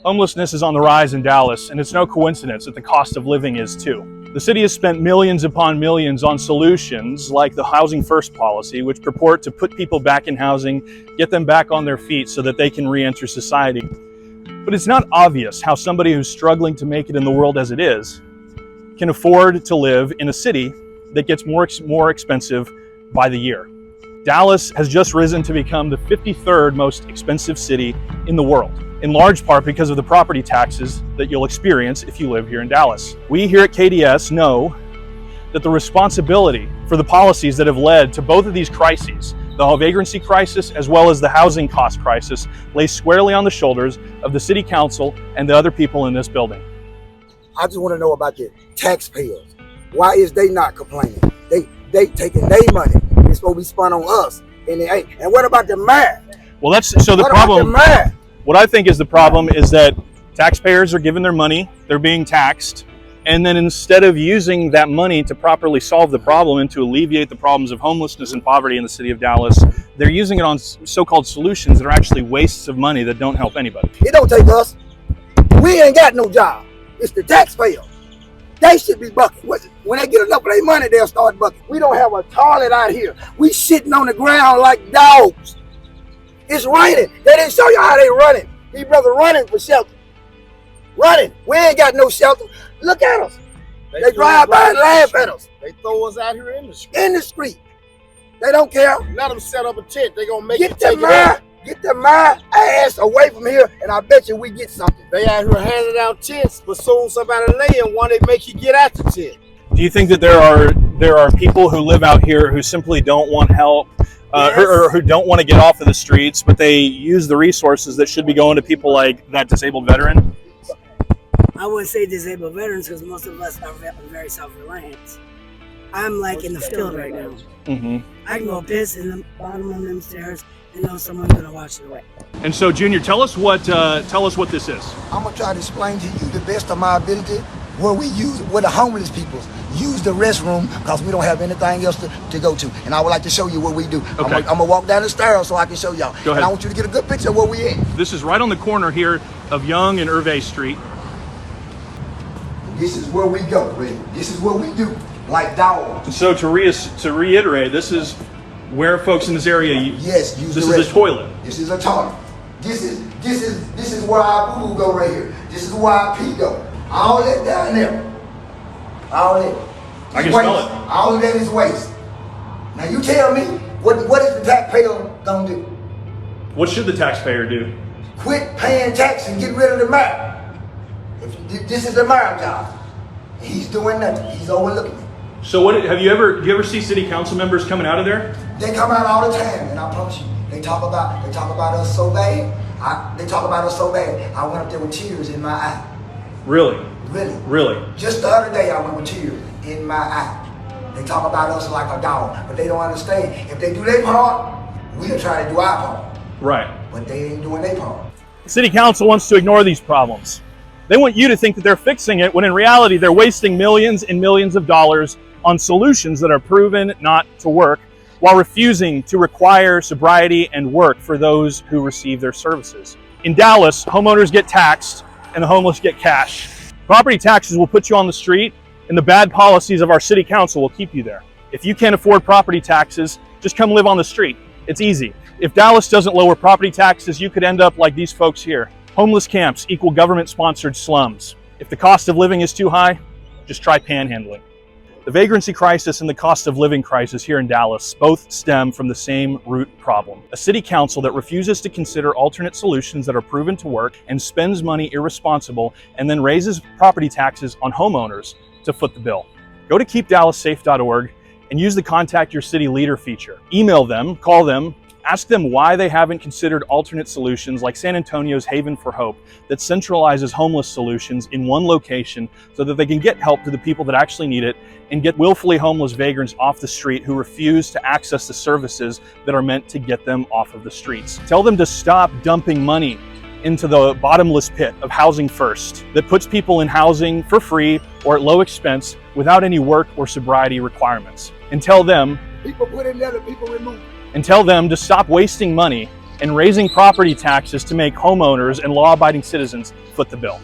Homelessness is on the rise in Dallas, and it's no coincidence that the cost of living is too. The city has spent millions upon millions on solutions like the Housing First policy, which purport to put people back in housing, get them back on their feet so that they can re-enter society. But it's not obvious how somebody who's struggling to make it in the world as it is can afford to live in a city that gets more expensive by the year. Dallas has just risen to become the 53rd most expensive city in the world, in large part because of the property taxes that you'll experience if you live here in Dallas. We here at KDS know that the responsibility for the policies that have led to both of these crises, the vagrancy crisis as well as the housing cost crisis, lays squarely on the shoulders of the city council and the other people in this building. I just want to know about the taxpayers. Why is they not complaining? They taking their money. It's supposed to be spent on us, and they ain't. And what about the mayor? Well, that's so the problem. What I think is the problem is that taxpayers are given their money, they're being taxed, and then instead of using that money to properly solve the problem and to alleviate the problems of homelessness and poverty in the city of Dallas, they're using it on so-called solutions that are actually wastes of money that don't help anybody. It don't take us. We ain't got no job. It's the taxpayers. They should be bucking. When they get enough of their money, they'll start bucking. We don't have a toilet out here. We sitting on the ground like dogs. It's raining. They didn't show you how they running. These brothers running for shelter. Running. We ain't got no shelter. Look at us. They drive by and laugh at us. They throw us out here in the street. In the street. They don't care. Let them set up a tent. They gonna make Get my ass away from here, and I bet you we get something. They out here handing out tents, but soon somebody laying one, they make you get out the tent. Do you think that there are people who live out here who simply don't want help, Yes. or who don't want to get off of the streets, but they use the resources that should be going to people like that disabled veteran? I wouldn't say disabled veterans because most of us are very self-reliant. I'm like in the field right now. Mm-hmm. I can go piss in the bottom of them stairs and know someone's gonna watch it away. And so, Junior, tell us what this is. I'm gonna try to explain to you the best of my ability where the homeless people use the restroom because we don't have anything else to go to. And I would like to show you what we do. Okay. I'm gonna walk down the stairs so I can show y'all. Go ahead. And I want you to get a good picture of where we at. This is right on the corner here of Young and Hervey Street. This is where we go, really. This is what we do, like dogs. And so to reiterate, this is where folks in this area use This is a toilet. This is a toilet. This is where our poo go right here. This is where our pee go. All that down there. All that. I can smell it. All of that is waste. Now you tell me, what is the taxpayer gonna do? What should the taxpayer do? Quit paying tax and get rid of the mayor. This is the mayor's job. He's doing nothing. He's overlooking it. So do you ever see city council members coming out of there? They come out all the time, and I promise you, they talk about us so bad. They talk about us so bad. I went up there with tears in my eye. Really? Really. Just the other day, I went with tears in my eye. They talk about us like a dog, but they don't understand. If they do their part, we'll try to do our part. Right. But they ain't doing their part. City council wants to ignore these problems. They want you to think that they're fixing it when in reality they're wasting millions and millions of dollars on solutions that are proven not to work, while refusing to require sobriety and work for those who receive their services. In Dallas, homeowners get taxed and the homeless get cash. Property taxes will put you on the street, and the bad policies of our city council will keep you there. If you can't afford property taxes, just come live on the street. It's easy. If Dallas doesn't lower property taxes, you could end up like these folks here. Homeless camps equal government-sponsored slums. If the cost of living is too high, just try panhandling. The vagrancy crisis and the cost of living crisis here in Dallas both stem from the same root problem. A city council that refuses to consider alternate solutions that are proven to work and spends money irresponsible and then raises property taxes on homeowners to foot the bill. Go to keepdallassafe.org and use the Contact Your City Leader feature. Email them, call them, ask them why they haven't considered alternate solutions like San Antonio's Haven for Hope that centralizes homeless solutions in one location so that they can get help to the people that actually need it and get willfully homeless vagrants off the street who refuse to access the services that are meant to get them off of the streets. Tell them to stop dumping money into the bottomless pit of Housing First that puts people in housing for free or at low expense without any work or sobriety requirements. And tell them People put in there, the people remove. and tell them to stop wasting money and raising property taxes to make homeowners and law-abiding citizens foot the bill.